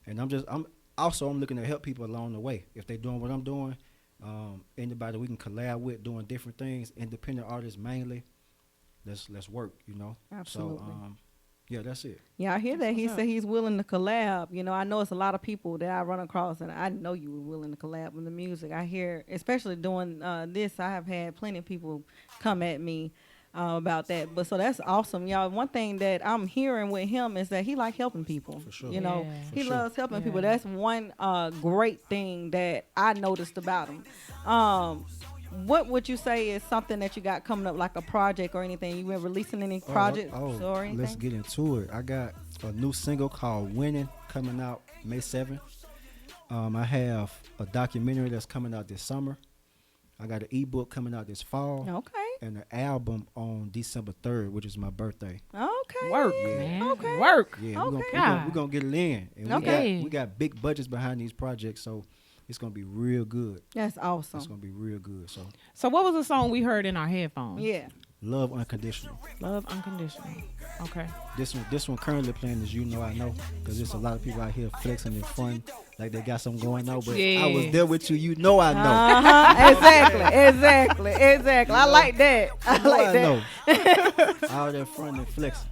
and I'm looking to help people along the way. If they're doing what I'm doing, anybody we can collab with doing different things, independent artists mainly, let's work, you know. Absolutely. So yeah, that's it. Yeah, I hear that. He said he's willing to collab. You know, I know it's a lot of people that I run across, and I know you were willing to collab with the music. I hear, especially doing this, I have had plenty of people come at me about that. But so that's awesome, y'all. One thing that I'm hearing with him is that he like helping people. For sure. You know, he loves helping people. That's one great thing that I noticed about him. What would you say is something that you got coming up, like a project or anything? You been releasing any projects or anything? Let's get into it. I got a new single called Winning coming out May 7th. I have a documentary that's coming out this summer. I got an ebook coming out this fall. Okay. And an album on December 3rd, which is my birthday. Okay. Work, man. Okay. Work. Yeah, okay. we're gonna get it in. And we got big budgets behind these projects, so it's gonna be real good. That's awesome. It's gonna be real good. So what was the song we heard in our headphones? Yeah. Love Unconditional. Love Unconditional. Okay. This one currently playing is You Know I Know, because there's a lot of people out here flexing and fun. like they got something going on. But I Yeah. was there with you. You know I know. Exactly. I like that. I You know like I that. know. All that front and flexing.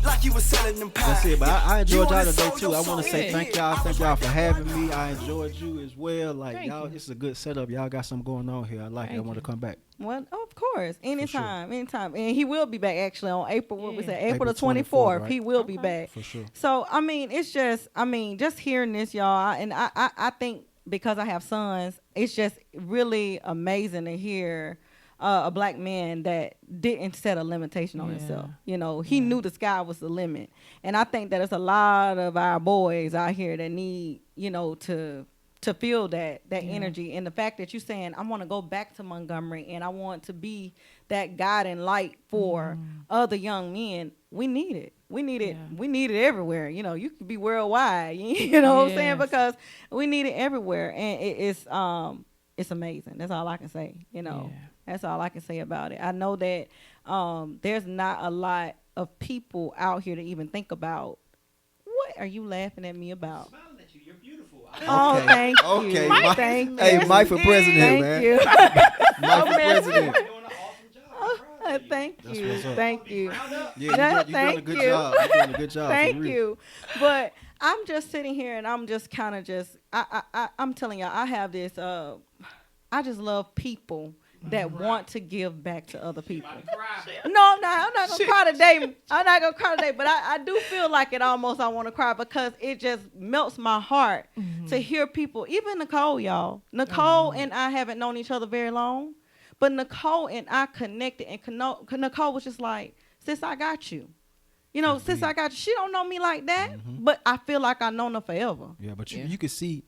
Like you was selling them pies. That's it. But I enjoyed y'all today sold too. your I want to say soul. thank y'all. Thank y'all for having me. I enjoyed you as well. Like Thank y'all, you. this is a good setup. Y'all got something going on here. I like it. I Thank want to you. come back. Well, of course, anytime. And he will be back actually on April. What we Yeah. said, April the April 24th. right? He will be back For sure. So I mean, it's just just hearing this, y'all, and I think because I have sons, it's just really amazing to hear a black man that didn't set a limitation on Yeah. himself. You know, he knew the sky was the limit, and I think that there's a lot of our boys out here that need, to feel that energy, and the fact that you're saying I want to go back to Montgomery and I want to be that guiding light for other young men. We need it. We need it. Yeah. We need it everywhere. You could be worldwide. You know what I'm saying? Yes. Because we need it everywhere, and it's amazing. That's all I can say. Yeah. That's all I can say about it. I know that there's not a lot of people out here to even think about. What are you laughing at me about? Smiling at you. You're beautiful. Oh, Okay. thank you. Okay, Mike. Thank Hey, you. Mike for president, Thank man. you. Mike for president. Doing an awesome job. I'm proud of you. Thank That's you. what's up. Thank you. Yeah, you're doing a Thank good you. job. You're doing a good job. for Thank real. you. But I'm just sitting here and I'm just kind of I'm telling y'all, I have this, I just love people that want to give back to other people. No, I'm not going to cry today. I'm not going to cry today, but I do feel like I want to cry because it just melts my heart to hear people, even Nicole, y'all. Nicole and I haven't known each other very long, but Nicole and I connected, and Nicole was just like, sis, I got you. Sis, I got you. She don't know me like that, but I feel like I known her forever. Yeah, but Yeah. you can see,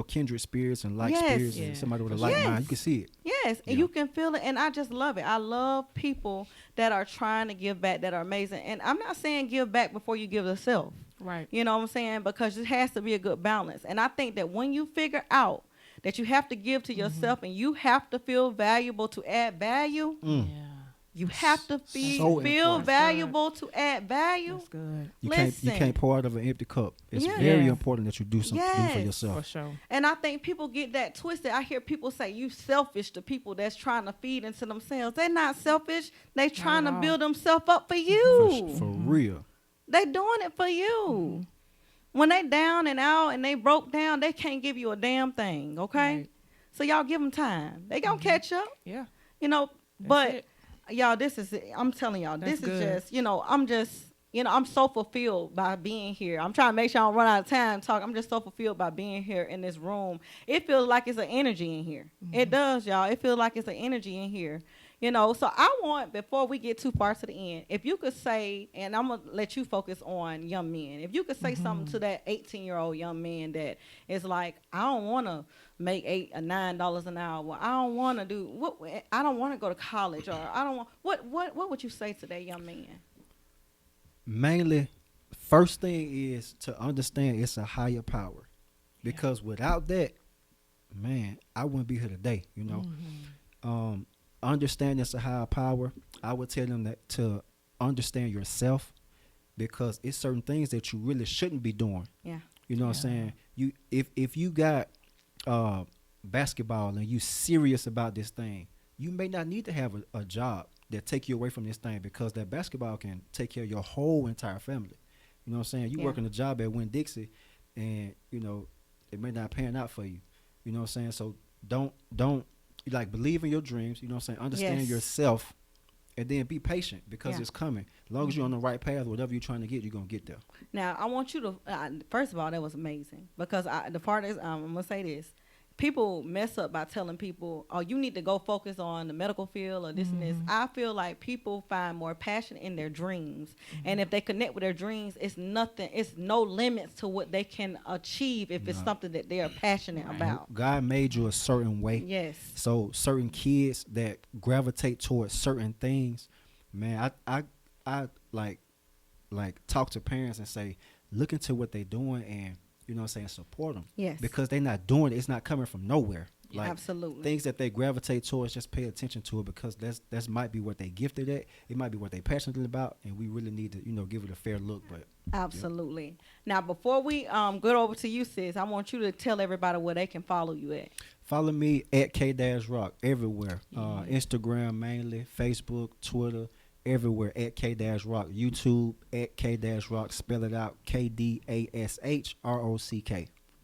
kindred spirits and like Yes. spirits Yeah. and somebody with a like Yes. mind. You can see it. Yes, and you can feel it, and I just love it. I love people that are trying to give back, that are amazing. And I'm not saying give back before you give yourself. Right. You know what I'm saying? Because it has to be a good balance. And I think that when you figure out that you have to give to yourself and you have to feel valuable to add value, Yeah. you have to So feel important. valuable to add value. That's good. You Listen. can't pour out of an empty cup. It's Yeah. very Yeah. important that you do something for Yes. For yourself. sure. And I think people get that twisted. I hear people say you selfish to people that's trying to feed into themselves. They're not selfish. They trying to all. build themselves up for you. For real. They doing it for you. When they down and out and they broke down, they can't give you a damn thing, okay? Right. So y'all give them time. They gonna catch up, Yeah. but it. y'all, this is, I'm telling y'all, That's this good. is just, I'm so fulfilled by being here. I'm trying to make sure I don't run out of time to talk. I'm just so fulfilled by being here in this room. It feels like it's an energy in here. It does, y'all. It feels like it's an energy in here. So I want, before we get too far to the end, if you could say, and I'm going to let you focus on young men, if you could say something to that 18-year-old young man that is like, I don't want to make $8 or $9 an hour. I don't want to do, I don't want to go to college, or I don't want, what would you say to that young man? Mainly, first thing is to understand it's a higher power. Because without that, man, I wouldn't be here today, Understand it's a higher power. I would tell them that to understand yourself, because it's certain things that you really shouldn't be doing. Yeah. You know what I'm saying? If you got basketball and you serious about this thing, you may not need to have a job that take you away from this thing, because that basketball can take care of your whole entire family. You know what I'm saying? You Yeah. working a job at Winn-Dixie and, it may not pan out for you. You know what I'm saying? So don't believe in your dreams, you know what I'm saying? Understand Yes. yourself, and then be patient, because Yeah. it's coming. As long as you're on the right path, whatever you're trying to get, you're going to get there. Now, I want you to, first of all, that was amazing, because the part is, I'm going to say this. People mess up by telling people, oh, you need to go focus on the medical field or this and this. I feel like people find more passion in their dreams. And if they connect with their dreams, it's no limits to what they can achieve if it's something that they are passionate about. God made you a certain way. Yes. So certain kids that gravitate towards certain things, man, I like talk to parents and say, look into what they're doing, and you know what I'm saying, support them. Yes. Because they're not doing it. It's not coming from nowhere. Like, Absolutely. things that they gravitate towards, just pay attention to it, because that's might be what they gifted at. It might be what they passionate about, and we really need to, give it a fair look. But Absolutely. Now, before we go over to you, sis, I want you to tell everybody where they can follow you at. follow me at Kdashrock everywhere. Instagram mainly, Facebook, Twitter, everywhere at Kdashrock. YouTube at Kdashrock. Spell it out, Kdashrock.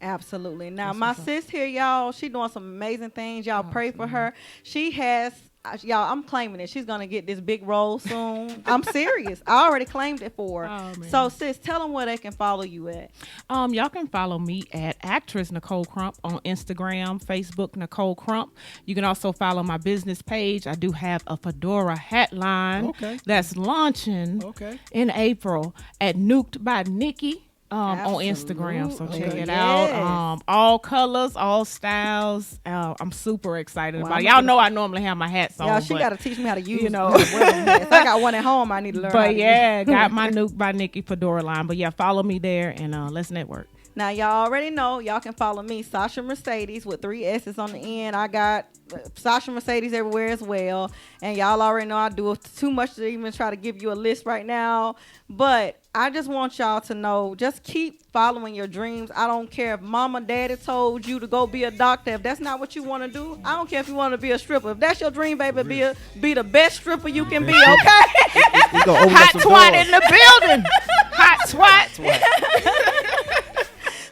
Absolutely. Now, my sis here, y'all, she doing some amazing things. Y'all pray for her. She has, y'all, I'm claiming it. She's going to get this big role soon. I'm serious. I already claimed it for her. Oh, man. So, sis, tell them where they can follow you at. Y'all can follow me at actress Nicole Crump on Instagram, Facebook, Nicole Crump. You can also follow my business page. I do have a fedora hat line that's launching in April at Nuked by Nikki. On Instagram, so check it out. All colors, all styles. I'm super excited about it. Y'all know I normally have my hats on. Y'all, she got to teach me how to use hats. I got one at home I need to learn how to use. Got my Nuke by Nikki fedora line. But yeah, follow me there and let's network. Now, y'all already know, y'all can follow me, Sasha Mercedes, with 3 S's on the end. I got Sasha Mercedes everywhere as well. And y'all already know I do too much to even try to give you a list right now. But I just want y'all to know, just keep following your dreams. I don't care if mama, daddy told you to go be a doctor. If that's not what you want to do, I don't care if you want to be a stripper. If that's your dream, baby, be the best stripper you can be, okay? Hot twat in the building. Hot twat.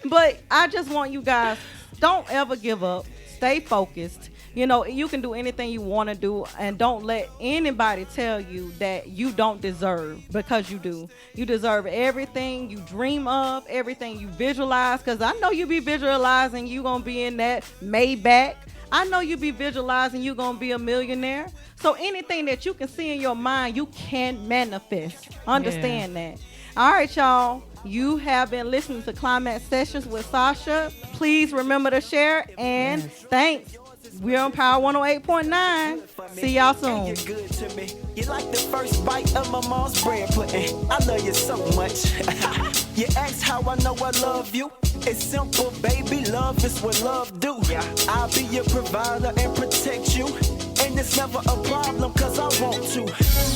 But I just want you guys, don't ever give up. Stay focused. You know, you can do anything you want to do, and don't let anybody tell you that you don't deserve, because you do. You deserve everything you dream of, everything you visualize, because I know you be visualizing you going to be in that Maybach. I know you be visualizing you going to be a millionaire. So anything that you can see in your mind, you can manifest. Understand that. All right, y'all. You have been listening to Climax Sessions with Sasha. Please remember to share, and thanks. We're on Power 108.9. See y'all soon. You're good to me. You like the first bite of my mom's bread pudding. I love you so much. You ask how I know I love you. It's simple, baby. Love is what love do. I'll be your provider and protect you. And it's never a problem, cause I want to.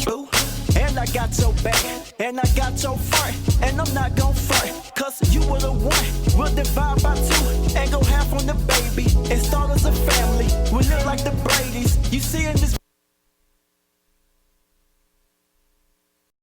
Boo. And I got your back, and I got your front, and I'm not gon' front, cause you were the one. We'll divide by 2, and go half on the baby, and start as a family. We live like the Brady's, you see it